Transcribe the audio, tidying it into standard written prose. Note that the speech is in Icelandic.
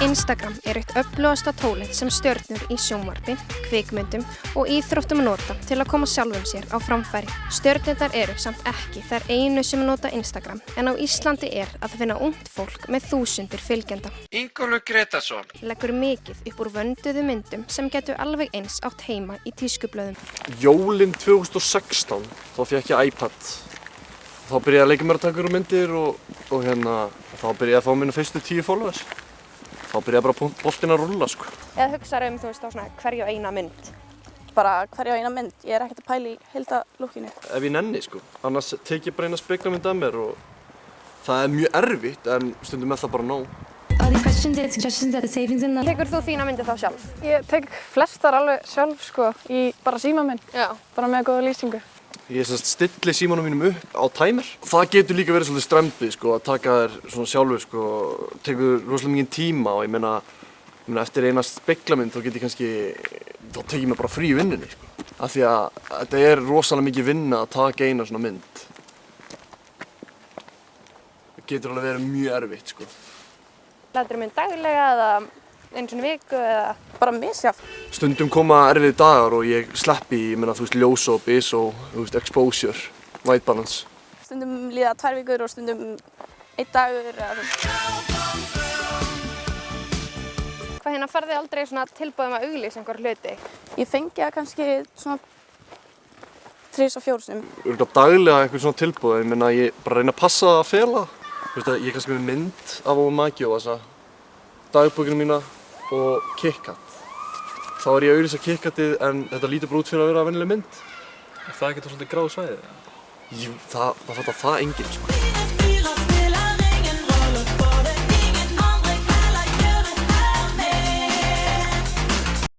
Instagram er eitt öflugasta tólið sem stjörnur í sjónvarpi, kvikmyndum og íþróttum nota til að koma sjálfum sér á framfæri. Stjörnurnar eru samt ekki þær einu sem nota Instagram, en á Íslandi er að finna ungt fólk með þúsundir fylgjenda. Ingólfur Gretarsson Leggur mikið upp úr vönduðu myndum sem getur alveg eins átt heima í tískublöðum. Jólin 2016, þá fékk ég iPad. Þá byrjaði ég að leika mér að taka myndir og þá byrjaði ég að fá mínu fyrstu 10 followers. Þá byrjaði bara boltinn að rúlla, sko. Eða hugsaðu á svona hverju eina mynd? Bara hverju eina mynd, ég er ekkert að pæla í heildarlúkkinu. Ef ég nenni, sko. Annars tek ég bara eina speglamynd af mér og það er mjög erfitt, en stundum er það bara nóg. Tekur þú þína myndir þá sjálf? Ég tek flestar alveg sjálf, sko, í bara síma minn. Já. Bara með góða lýsingu. Ég stilli símanum mínum upp á timer. Það getur líka verið svolítið strembið, sko, að taka þér svona sjálfur, sko, tekur rosalega mikið tíma og ég meina eftir eina speglamynd þá get ég kannski, þá tek ég mér bara frí í vinnunni, sko. Af því að þetta er rosalega mikið vinna að taka eina svona mynd. Það getur alveg verið mjög erfitt, sko. Læturðu mynd daglega eða einu sinni í viku eða bara misjafnt? Stundum koma erfiðir dagar og ég sleppi í, ljósop, ISO, exposure, white balance. Stundum líða 2 vikur og stundum 1 dagur eða Hvað farið þið aldrei svona tilboðum að auglýsa einhver hluti? Ég fengi það kannski svona 3 og 4 sinnum. Örugglega daglega einhver svona tilboð, ég bara reyna að passa það að fela. Ég er kannski með mynd af Omagio, dagbókina mína og KitKat. Þá er ég að auglýsa KitKatið en þetta lítur bara út fyrir að vera venjuleg mynd. Er það ekki svolítið gráu svæði? Jú, það fattar það enginn, sko.